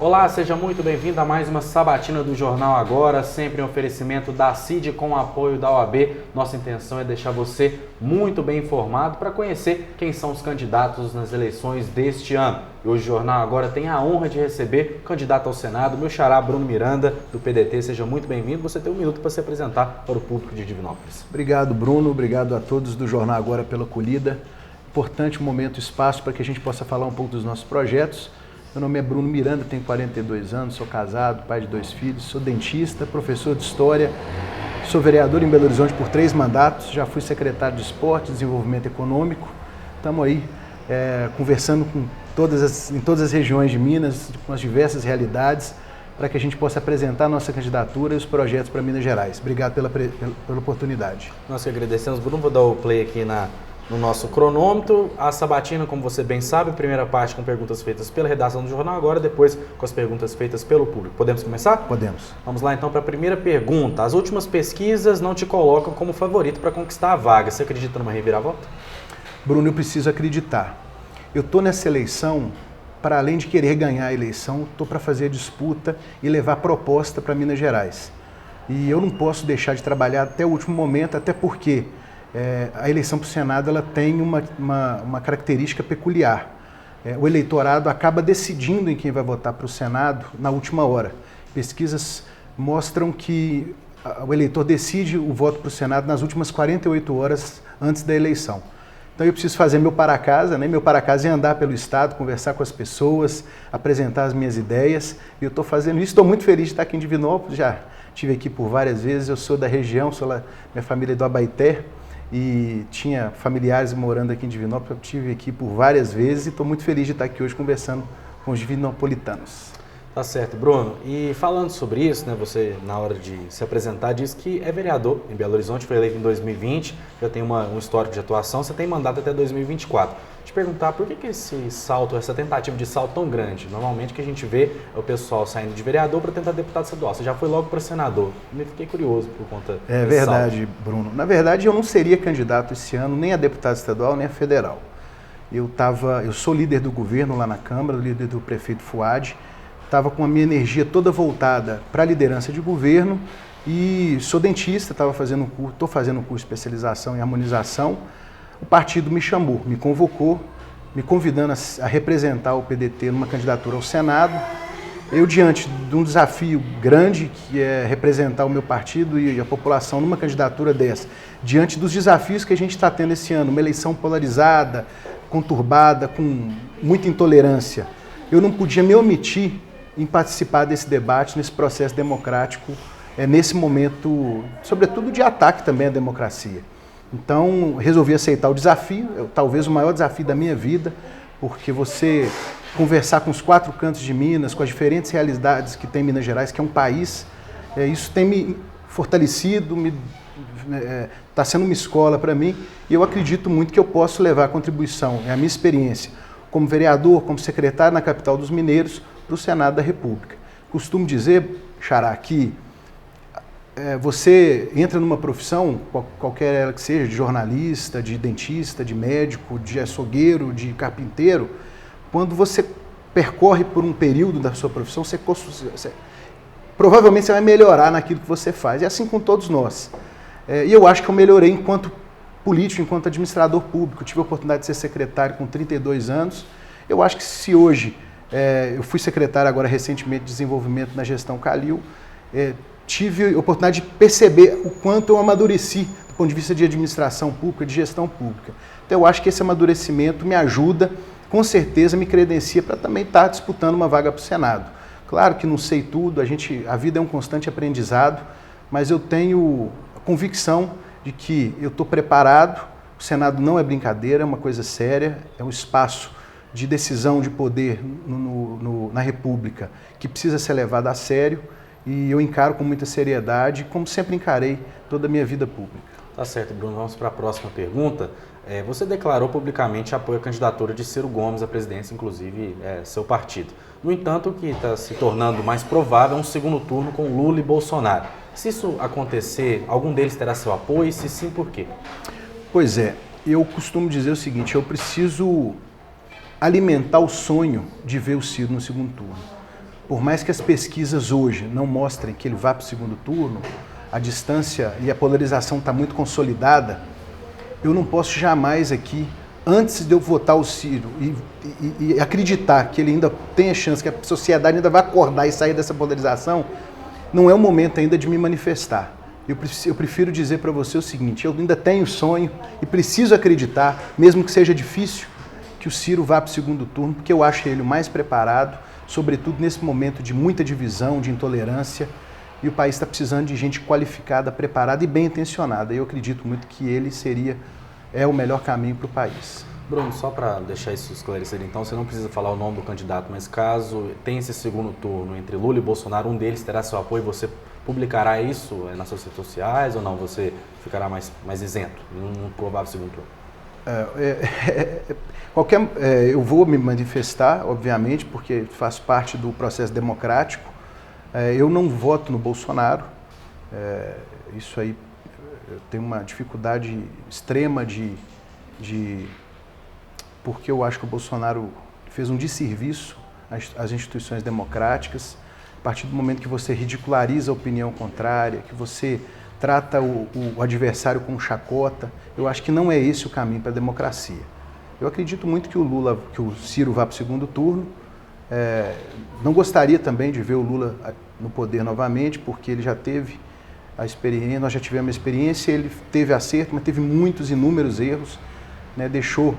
Olá, seja muito bem-vindo a mais uma sabatina do Jornal Agora, sempre em oferecimento da CID com o apoio da OAB. Nossa intenção é deixar você muito bem informado para conhecer quem são os candidatos nas eleições deste ano. E hoje o Jornal Agora tem a honra de receber o candidato ao Senado, meu xará Bruno Miranda, do PDT. Seja muito bem-vindo. Você tem um minuto para se apresentar para o público de Divinópolis. Obrigado, Bruno. Obrigado a todos do Jornal Agora pela acolhida. Importante momento e espaço para que a gente possa falar um pouco dos nossos projetos. Meu nome é Bruno Miranda, tenho 42 anos, sou casado, pai de 2 filhos, sou dentista, professor de História, sou vereador em Belo Horizonte por 3 mandatos, já fui secretário de Esporte e Desenvolvimento Econômico. Estamos aí conversando em todas as regiões de Minas, com as diversas realidades, para que a gente possa apresentar a nossa candidatura e os projetos para Minas Gerais. Obrigado pela oportunidade. Nós que agradecemos, Bruno. Vou dar o play aqui no nosso cronômetro. A sabatina, como você bem sabe, primeira parte com perguntas feitas pela redação do Jornal Agora, depois com as perguntas feitas pelo público. Podemos começar? Podemos. Vamos lá então para a primeira pergunta. As últimas pesquisas não te colocam como favorito para conquistar a vaga. Você acredita numa reviravolta? Bruno, eu preciso acreditar. Eu estou nessa eleição, para além de querer ganhar a eleição, estou para fazer a disputa e levar proposta para Minas Gerais. E eu não posso deixar de trabalhar até o último momento, até porque a eleição para o Senado ela tem uma característica peculiar. O eleitorado acaba decidindo em quem vai votar para o Senado na última hora. Pesquisas mostram que o eleitor decide o voto para o Senado nas últimas 48 horas antes da eleição. Então eu preciso fazer meu para casa, né? Meu para casa é andar pelo estado, conversar com as pessoas, apresentar as minhas ideias. E eu estou fazendo isso, estou muito feliz de estar aqui em Divinópolis, já estive aqui por várias vezes, eu sou da região, minha família é do Abaeté, e tinha familiares morando aqui em Divinópolis, eu estive aqui por várias vezes e estou muito feliz de estar aqui hoje conversando com os divinopolitanos. Tá certo, Bruno. E falando sobre isso, né, você na hora de se apresentar disse que é vereador em Belo Horizonte, foi eleito em 2020, já tem um histórico de atuação, você tem mandato até 2024. Te perguntar por que esse salto, essa tentativa de salto tão grande? Normalmente o que a gente vê é o pessoal saindo de vereador para tentar deputado estadual. Você já foi logo para senador. Eu fiquei curioso por conta É verdade, salto. Bruno. Na verdade, eu não seria candidato esse ano nem a deputado estadual nem a federal. Eu sou líder do governo lá na Câmara, líder do prefeito Fuad. Estava com a minha energia toda voltada para a liderança de governo e sou dentista, estou fazendo um curso de especialização em harmonização. O partido me chamou, me convocou, me convidando a representar o PDT numa candidatura ao Senado. Eu, diante de um desafio grande, que é representar o meu partido e a população numa candidatura dessa, diante dos desafios que a gente está tendo esse ano, uma eleição polarizada, conturbada, com muita intolerância, eu não podia me omitir em participar desse debate, nesse processo democrático, nesse momento, sobretudo de ataque também à democracia. Então, resolvi aceitar o desafio, talvez o maior desafio da minha vida, porque você conversar com os 4 cantos de Minas, com as diferentes realidades que tem Minas Gerais, que é um país, isso tem me fortalecido, está sendo uma escola para mim, e eu acredito muito que eu posso levar a contribuição, a minha experiência como vereador, como secretário na capital dos mineiros, para o Senado da República. Costumo dizer, xará, que você entra numa profissão, qualquer ela que seja, de jornalista, de dentista, de médico, de açougueiro, de carpinteiro, quando você percorre por um período da sua profissão, provavelmente você vai melhorar naquilo que você faz. É assim com todos nós. E eu acho que eu melhorei enquanto político, enquanto administrador público. Tive a oportunidade de ser secretário com 32 anos. Eu acho que se hoje eu fui secretário agora recentemente de desenvolvimento na gestão Calil, tive a oportunidade de perceber o quanto eu amadureci do ponto de vista de administração pública, de gestão pública. Então eu acho que esse amadurecimento me ajuda, com certeza me credencia para também estar disputando uma vaga para o Senado. Claro que não sei tudo, a vida é um constante aprendizado, mas eu tenho a convicção de que eu estou preparado, o Senado não é brincadeira, é uma coisa séria, é um espaço de decisão de poder na República que precisa ser levado a sério e eu encaro com muita seriedade, como sempre encarei toda a minha vida pública. Tá certo, Bruno. Vamos para a próxima pergunta. Você declarou publicamente apoio à candidatura de Ciro Gomes à presidência, inclusive seu partido. No entanto, o que está se tornando mais provável é um segundo turno com Lula e Bolsonaro. Se isso acontecer, algum deles terá seu apoio e se sim, por quê? Pois é, eu costumo dizer o seguinte, eu preciso alimentar o sonho de ver o Ciro no segundo turno. por mais que as pesquisas hoje não mostrem que ele vá para o segundo turno, a distância e a polarização está muito consolidada, eu não posso jamais aqui, antes de eu votar o Ciro e acreditar que ele ainda tem a chance, que a sociedade ainda vai acordar e sair dessa polarização, não é o momento ainda de me manifestar. Eu prefiro dizer para você o seguinte, eu ainda tenho sonho e preciso acreditar, mesmo que seja difícil, que o Ciro vá para o segundo turno, porque eu acho ele o mais preparado, sobretudo nesse momento de muita divisão, de intolerância, e o país está precisando de gente qualificada, preparada e bem intencionada. Eu acredito muito que ele é o melhor caminho para o país. Bruno, só para deixar isso esclarecido, então, você não precisa falar o nome do candidato, mas caso tenha esse segundo turno entre Lula e Bolsonaro, um deles terá seu apoio, você publicará isso nas suas redes sociais ou não? Você ficará mais isento num provável segundo turno? Eu vou me manifestar, obviamente, porque faz parte do processo democrático. Eu não voto no Bolsonaro. Isso aí, eu tenho uma dificuldade extrema porque eu acho que o Bolsonaro fez um desserviço às instituições democráticas. A partir do momento que você ridiculariza a opinião contrária, que você trata o adversário como chacota, eu acho que não é esse o caminho para a democracia. Eu acredito muito que o Ciro vá para o segundo turno. Não gostaria também de ver o Lula no poder novamente, porque ele já teve a experiência, nós já tivemos a experiência, ele teve acerto, mas teve muitos, inúmeros erros, né? Deixou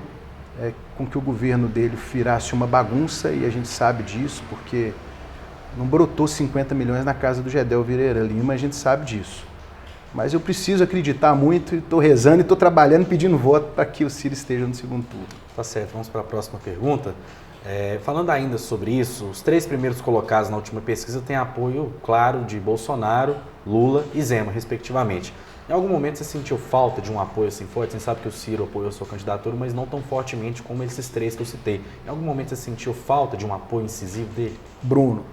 com que o governo dele virasse uma bagunça, e a gente sabe disso, porque não brotou 50 milhões na casa do Gedel Vieira Lima, a gente sabe disso. Mas eu preciso acreditar muito, e estou rezando e estou trabalhando, pedindo voto para que o Ciro esteja no segundo turno. Tá certo, vamos para a próxima pergunta. Falando ainda sobre isso, os 3 primeiros colocados na última pesquisa têm apoio, claro, de Bolsonaro, Lula e Zema, respectivamente. Em algum momento você sentiu falta de um apoio assim forte? Você sabe que o Ciro apoiou a sua candidatura, mas não tão fortemente como esses 3 que eu citei. Em algum momento você sentiu falta de um apoio incisivo dele? Bruno,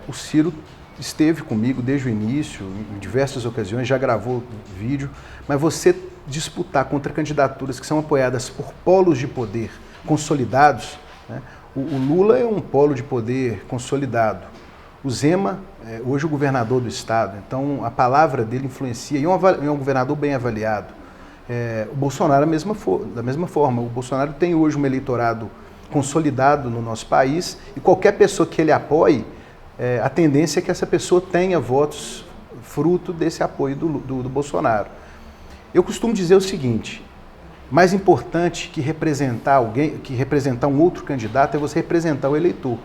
o Ciro esteve comigo desde o início, em diversas ocasiões, já gravou vídeo, mas você disputar contra candidaturas que são apoiadas por polos de poder consolidados, né? O Lula é um polo de poder consolidado. O Zema, hoje o governador do estado, então a palavra dele influencia, e é um governador bem avaliado. O Bolsonaro da mesma forma. O Bolsonaro tem hoje um eleitorado consolidado no nosso país, e qualquer pessoa que ele apoie, a tendência é que essa pessoa tenha votos fruto desse apoio do Bolsonaro. Eu costumo dizer o seguinte: mais importante que representar alguém, que representar um outro candidato, é você representar o eleitor.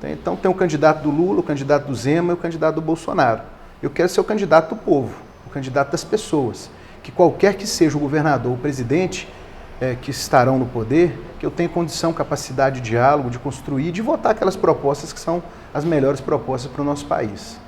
Então tem o candidato do Lula, o candidato do Zema e o candidato do Bolsonaro. Eu quero ser o candidato do povo, o candidato das pessoas. Que qualquer que seja o governador ou o presidente que estarão no poder, que eu tenha condição, capacidade de diálogo, de construir, de votar aquelas propostas que são as melhores propostas para o nosso país.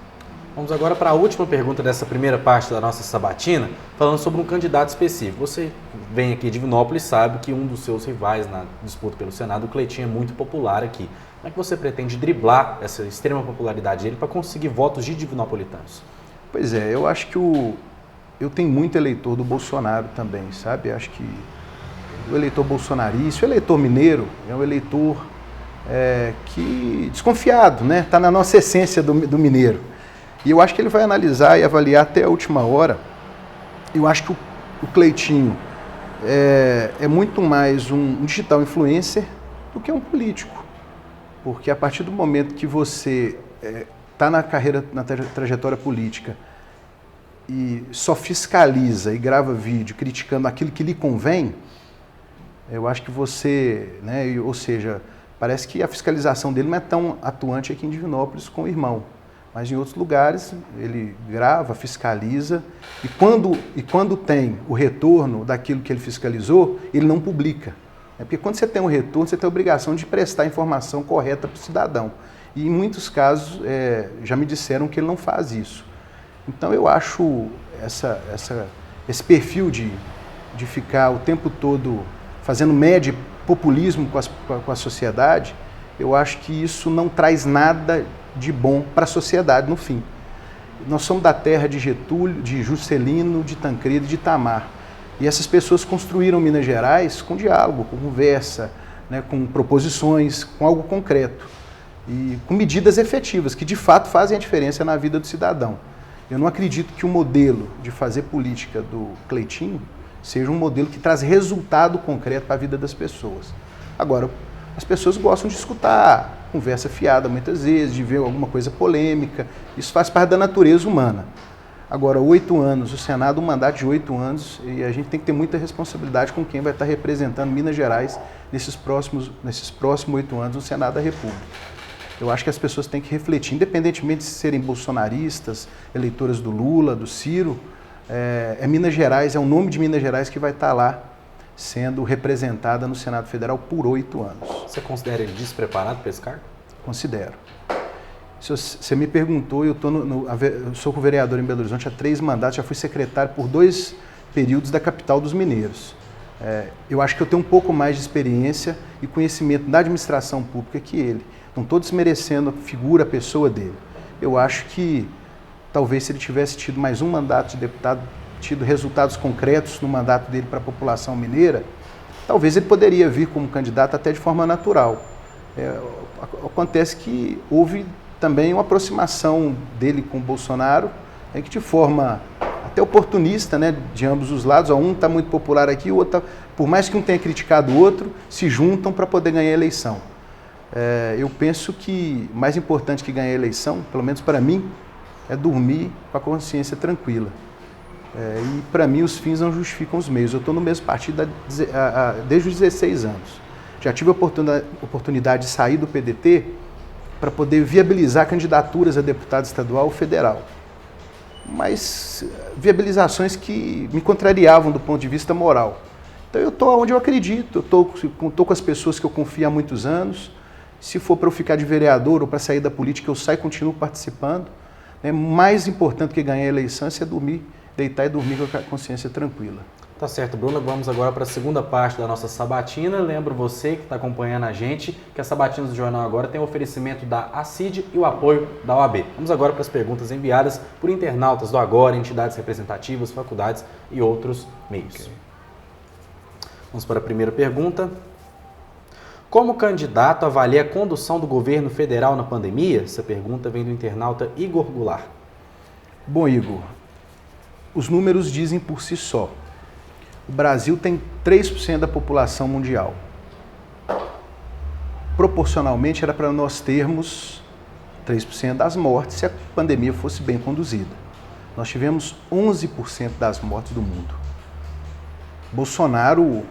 Vamos agora para a última pergunta dessa primeira parte da nossa sabatina, falando sobre um candidato específico. Você vem aqui de Divinópolis e sabe que um dos seus rivais na disputa pelo Senado, o Cleitinho, é muito popular aqui. Como é que você pretende driblar essa extrema popularidade dele para conseguir votos de divinopolitanos? Pois é, eu acho que eu tenho muito eleitor do Bolsonaro também, sabe? Eu acho que o eleitor bolsonarista, o eleitor mineiro, é um eleitor que desconfiado, né? Está na nossa essência do mineiro. E eu acho que ele vai analisar e avaliar até a última hora. Eu acho que o Cleitinho é muito mais um digital influencer do que um político. Porque a partir do momento que você está na trajetória política e só fiscaliza e grava vídeo criticando aquilo que lhe convém, eu acho que você, né, ou seja, parece que a fiscalização dele não é tão atuante aqui em Divinópolis com o irmão. Mas em outros lugares ele grava, fiscaliza, e quando tem o retorno daquilo que ele fiscalizou, ele não publica. Porque quando você tem um retorno, você tem a obrigação de prestar a informação correta para o cidadão. E em muitos casos já me disseram que ele não faz isso. Então eu acho esse perfil de ficar o tempo todo fazendo média populismo com a sociedade, eu acho que isso não traz nada de bom para a sociedade no fim. Nós somos da terra de Getúlio, de Juscelino, de Tancredo e de Itamar. E essas pessoas construíram Minas Gerais com diálogo, com conversa, né, com proposições, com algo concreto. e com medidas efetivas, que de fato fazem a diferença na vida do cidadão. Eu não acredito que o modelo de fazer política do Cleitinho seja um modelo que traz resultado concreto para a vida das pessoas. Agora, as pessoas gostam de escutar conversa fiada muitas vezes, de ver alguma coisa polêmica, isso faz parte da natureza humana. Agora, 8 anos, o Senado, um mandato de 8 anos, e a gente tem que ter muita responsabilidade com quem vai estar representando Minas Gerais nesses próximos 8 anos no Senado da República. Eu acho que as pessoas têm que refletir, independentemente de serem bolsonaristas, eleitoras do Lula, do Ciro, é Minas Gerais, é o nome de Minas Gerais que vai estar lá sendo representada no Senado Federal por 8 anos. Você considera ele despreparado para esse cargo? Considero. Se você me perguntou, eu sou vereador em Belo Horizonte há 3 mandatos, já fui secretário por 2 períodos da capital dos mineiros. Eu acho que eu tenho um pouco mais de experiência e conhecimento da administração pública que ele. Não estou desmerecendo a figura, a pessoa dele. Eu acho que talvez se ele tivesse tido mais um mandato de deputado, tido resultados concretos no mandato dele para a população mineira, talvez ele poderia vir como candidato até de forma natural. Acontece que houve também uma aproximação dele com o Bolsonaro, que de forma até oportunista, né, de ambos os lados, um está muito popular aqui, o outro, por mais que um tenha criticado o outro, se juntam para poder ganhar a eleição. Eu penso que mais importante que ganhar a eleição, pelo menos para mim, é dormir com a consciência tranquila. E para mim os fins não justificam os meios. Eu estou no mesmo partido desde os 16 anos. Já tive a oportunidade de sair do PDT para poder viabilizar candidaturas a deputado estadual ou federal. Mas viabilizações que me contrariavam do ponto de vista moral. Então eu estou onde eu acredito, eu estou com as pessoas que eu confio há muitos anos. Se for para eu ficar de vereador ou para sair da política, eu saio e continuo participando. Mais importante que ganhar a eleição é dormir, deitar e dormir com a consciência tranquila. Tá certo, Bruno. Vamos agora para a segunda parte da nossa sabatina. Lembro você que está acompanhando a gente que a Sabatina do Jornal Agora tem o oferecimento da ACID e o apoio da OAB. Vamos agora para as perguntas enviadas por internautas do Agora, entidades representativas, faculdades e outros meios. Okay. Vamos para a primeira pergunta. Como candidato avalia a condução do governo federal na pandemia? Essa pergunta vem do internauta Igor Goulart. Bom, Igor, os números dizem por si só. O Brasil tem 3% da população mundial. Proporcionalmente, era para nós termos 3% das mortes se a pandemia fosse bem conduzida. Nós tivemos 11% das mortes do mundo. Bolsonaro,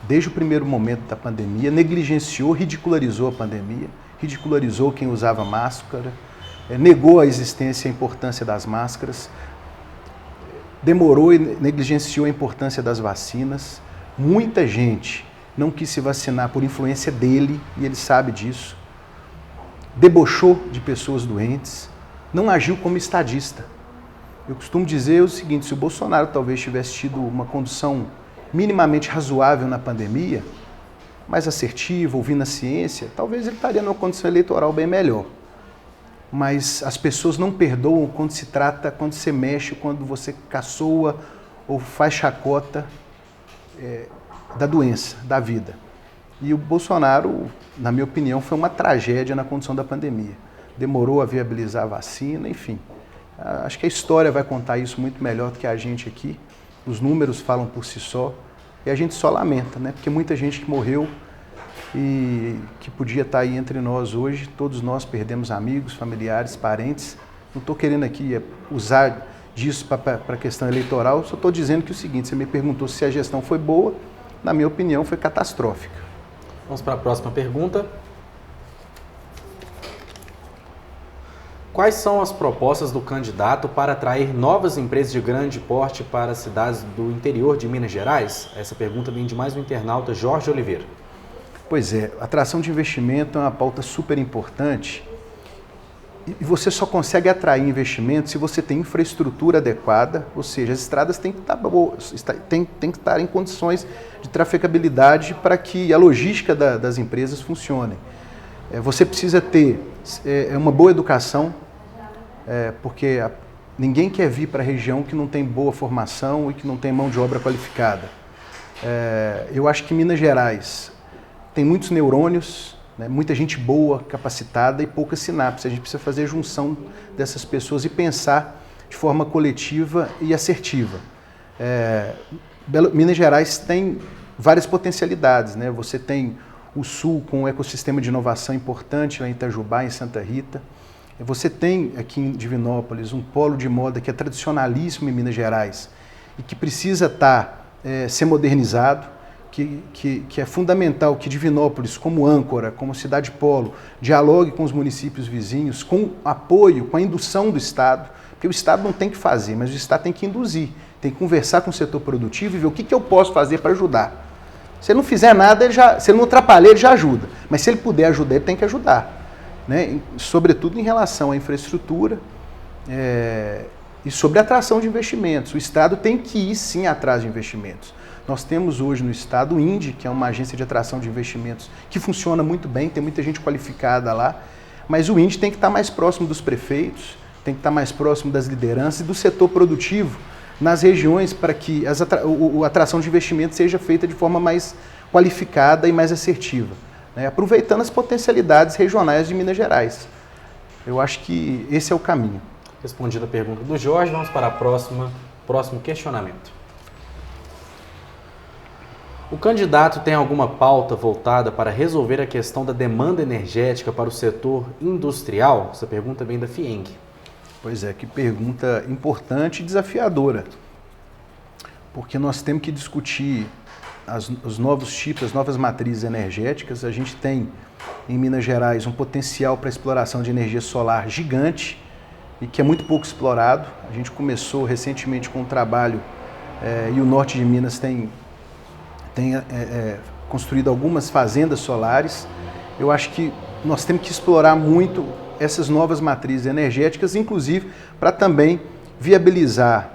desde o primeiro momento da pandemia, negligenciou, ridicularizou a pandemia, ridicularizou quem usava máscara, negou a existência e a importância das máscaras, demorou e negligenciou a importância das vacinas. Muita gente não quis se vacinar por influência dele, e ele sabe disso. Debochou de pessoas doentes, não agiu como estadista. Eu costumo dizer o seguinte, se o Bolsonaro talvez tivesse tido uma condução minimamente razoável na pandemia, mais assertiva, ouvindo a ciência, talvez ele estaria numa condição eleitoral bem melhor. Mas as pessoas não perdoam quando se trata, quando você mexe, quando você caçoa ou faz chacota da doença, da vida. E o Bolsonaro, na minha opinião, foi uma tragédia na condução da pandemia. Demorou a viabilizar a vacina, enfim. Acho que a história vai contar isso muito melhor do que a gente aqui. Os números falam por si só. E a gente só lamenta, né? Porque muita gente que morreu e que podia estar aí entre nós hoje, todos nós perdemos amigos, familiares, parentes. Não estou querendo aqui usar disso para a questão eleitoral, só estou dizendo que é o seguinte, você me perguntou se a gestão foi boa, na minha opinião foi catastrófica. Vamos para a próxima pergunta. Quais são as propostas do candidato para atrair novas empresas de grande porte para as cidades do interior de Minas Gerais? Essa pergunta vem de mais um internauta, Jorge Oliveira. Pois é, atração de investimento é uma pauta super importante e você só consegue atrair investimento se você tem infraestrutura adequada, ou seja, as estradas têm que estar boas, têm que estar em condições de trafegabilidade para que a logística das empresas funcione. Você precisa ter uma boa educação, porque ninguém quer vir para a região que não tem boa formação e que não tem mão de obra qualificada. Eu acho que Minas Gerais tem muitos neurônios, né? Muita gente boa, capacitada e pouca sinapse. A gente precisa fazer a junção dessas pessoas e pensar de forma coletiva e assertiva. Minas Gerais tem várias potencialidades, né? Você tem o Sul com um ecossistema de inovação importante lá em Itajubá, em Santa Rita. Você tem aqui em Divinópolis um polo de moda que é tradicionalíssimo em Minas Gerais e que precisa ser modernizado, que é fundamental que Divinópolis, como âncora, como cidade polo, dialogue com os municípios vizinhos, com apoio, com a indução do Estado, porque o Estado não tem que fazer, mas o Estado tem que induzir, tem que conversar com o setor produtivo e ver o que eu posso fazer para ajudar. Se ele não fizer nada, se ele não atrapalhar, ele já ajuda, mas se ele puder ajudar, ele tem que ajudar. Né? Sobretudo em relação à infraestrutura e sobre a atração de investimentos. O Estado tem que ir sim atrás de investimentos. Nós temos hoje no Estado o INDE, que é uma agência de atração de investimentos que funciona muito bem, tem muita gente qualificada lá, mas o INDE tem que estar mais próximo dos prefeitos, tem que estar mais próximo das lideranças e do setor produtivo nas regiões para que a atração de investimentos seja feita de forma mais qualificada e mais assertiva. Aproveitando as potencialidades regionais de Minas Gerais. Eu acho que esse é o caminho. Respondida a pergunta do Jorge, vamos para próximo questionamento. O candidato tem alguma pauta voltada para resolver a questão da demanda energética para o setor industrial? Essa pergunta vem da FIENG. Pois é, que pergunta importante e desafiadora. Porque nós temos que discutir os novos tipos, as novas matrizes energéticas. A gente tem em Minas Gerais um potencial para exploração de energia solar gigante e que é muito pouco explorado. A gente começou recentemente com um trabalho e o norte de Minas tem construído algumas fazendas solares. Eu acho que nós temos que explorar muito essas novas matrizes energéticas, inclusive para também viabilizar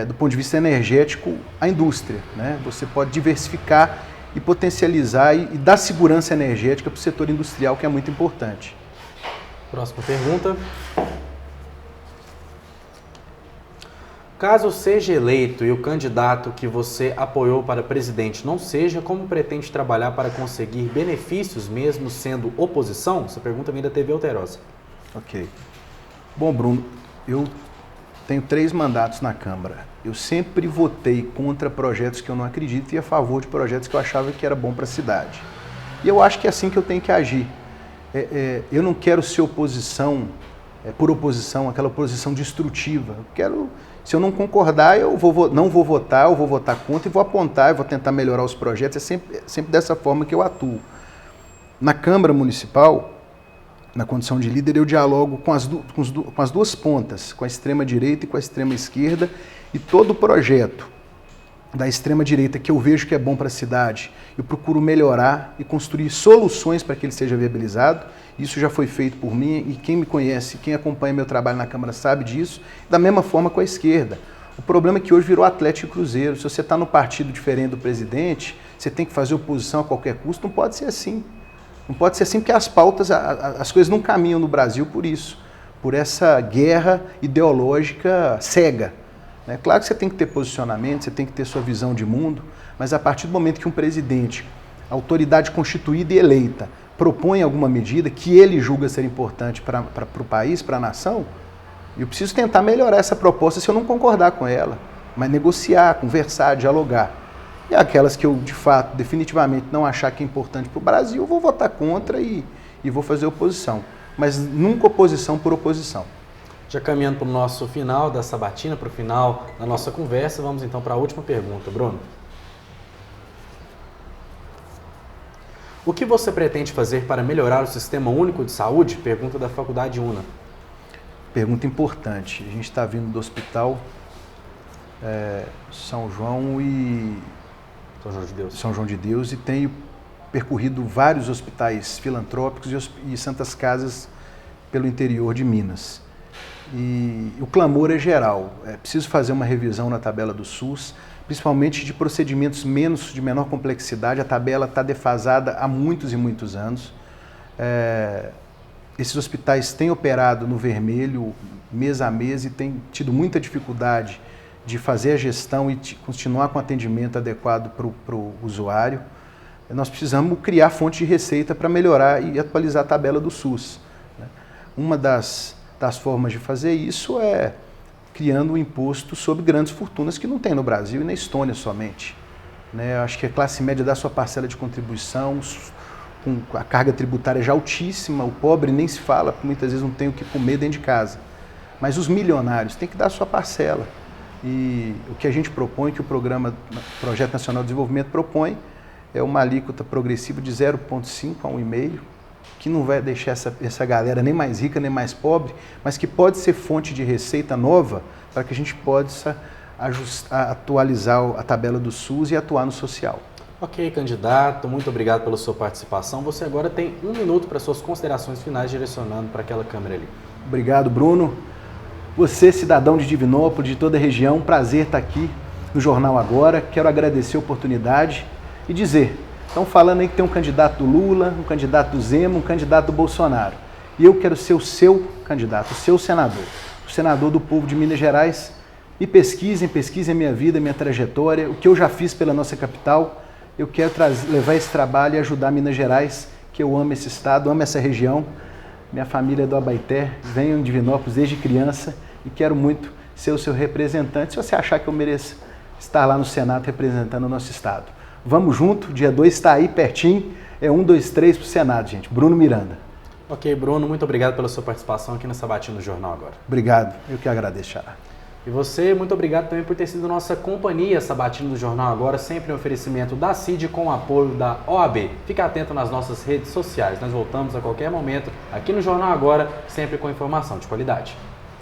do ponto de vista energético, a indústria. Né? Você pode diversificar e potencializar e dar segurança energética para o setor industrial, que é muito importante. Próxima pergunta. Caso seja eleito e o candidato que você apoiou para presidente não seja, como pretende trabalhar para conseguir benefícios mesmo sendo oposição? Essa pergunta vem da TV Alterosa. Ok. Bom, Bruno, eu tenho 3 mandatos na Câmara. Eu sempre votei contra projetos que eu não acredito e a favor de projetos que eu achava que era bom para a cidade. E eu acho que é assim que eu tenho que agir. Eu não quero ser oposição por oposição, aquela oposição destrutiva. Se eu não concordar, não vou votar, eu vou votar contra e vou apontar, eu vou tentar melhorar os projetos. É sempre dessa forma que eu atuo. Na Câmara Municipal, na condição de líder, eu dialogo com as duas pontas, com a extrema-direita e com a extrema-esquerda, e todo projeto da extrema-direita que eu vejo que é bom para a cidade, eu procuro melhorar e construir soluções para que ele seja viabilizado. Isso já foi feito por mim e quem me conhece, quem acompanha meu trabalho na Câmara sabe disso, da mesma forma com a esquerda. O problema é que hoje virou Atlético e Cruzeiro. Se você está no partido diferente do presidente, você tem que fazer oposição a qualquer custo, não pode ser assim. Não pode ser assim porque as pautas, as coisas não caminham no Brasil por isso, por essa guerra ideológica cega. É claro que você tem que ter posicionamento, você tem que ter sua visão de mundo, mas a partir do momento que um presidente, autoridade constituída e eleita, propõe alguma medida que ele julga ser importante para o país, para a nação, eu preciso tentar melhorar essa proposta se eu não concordar com ela, mas negociar, conversar, dialogar. E aquelas que eu, de fato, definitivamente não achar que é importante para o Brasil, eu vou votar contra e vou fazer oposição. Mas nunca oposição por oposição. Já caminhando para o nosso final da sabatina, para o final da nossa conversa, vamos então para a última pergunta, Bruno. O que você pretende fazer para melhorar o Sistema Único de Saúde? Pergunta da Faculdade UNA. Pergunta importante. A gente está vindo do hospital São João de Deus e tenho percorrido vários hospitais filantrópicos e santas casas pelo interior de Minas. E o clamor é geral. É preciso fazer uma revisão na tabela do SUS, principalmente de procedimentos de menor complexidade. A tabela está defasada há muitos e muitos anos. Esses hospitais têm operado no vermelho mês a mês e têm tido muita dificuldade de fazer a gestão e continuar com o atendimento adequado para o usuário. nós precisamos criar fonte de receita para melhorar e atualizar a tabela do SUS. Uma das formas de fazer isso é criando um imposto sobre grandes fortunas que não tem no Brasil e na Estônia somente. Eu acho que a classe média dá sua parcela de contribuição, com a carga tributária já altíssima, o pobre nem se fala, porque muitas vezes não tem o que comer dentro de casa. Mas os milionários têm que dar a sua parcela. E o que a gente propõe, que o Projeto Nacional de Desenvolvimento propõe, é uma alíquota progressiva de 0,5 a 1,5, que não vai deixar essa galera nem mais rica nem mais pobre, mas que pode ser fonte de receita nova para que a gente possa atualizar a tabela do SUS e atuar no social. Ok, candidato, muito obrigado pela sua participação. Você agora tem 1 minuto para suas considerações finais, direcionando para aquela câmera ali. Obrigado, Bruno. Você, cidadão de Divinópolis, de toda a região, prazer estar aqui no Jornal Agora. Quero agradecer a oportunidade e dizer, estão falando aí que tem um candidato do Lula, um candidato do Zema, um candidato do Bolsonaro. E eu quero ser o seu candidato, o seu senador, o senador do povo de Minas Gerais. Me pesquisem a minha vida, a minha trajetória, o que eu já fiz pela nossa capital. Eu quero levar esse trabalho e ajudar Minas Gerais, que eu amo esse estado, amo essa região. Minha família é do Abaeté, venho em Divinópolis desde criança e quero muito ser o seu representante, se você achar que eu mereço estar lá no Senado representando o nosso estado. Vamos junto, dia 2 está aí pertinho, é 1, 2, 3 para o Senado, gente. Bruno Miranda. Ok, Bruno, muito obrigado pela sua participação aqui na Sabatina do Jornal Agora. Obrigado, eu que agradeço, Xará. E você, muito obrigado também por ter sido nossa companhia Sabatina do Jornal Agora, sempre um oferecimento da CID com o apoio da OAB. Fica atento nas nossas redes sociais, nós voltamos a qualquer momento aqui no Jornal Agora, sempre com informação de qualidade.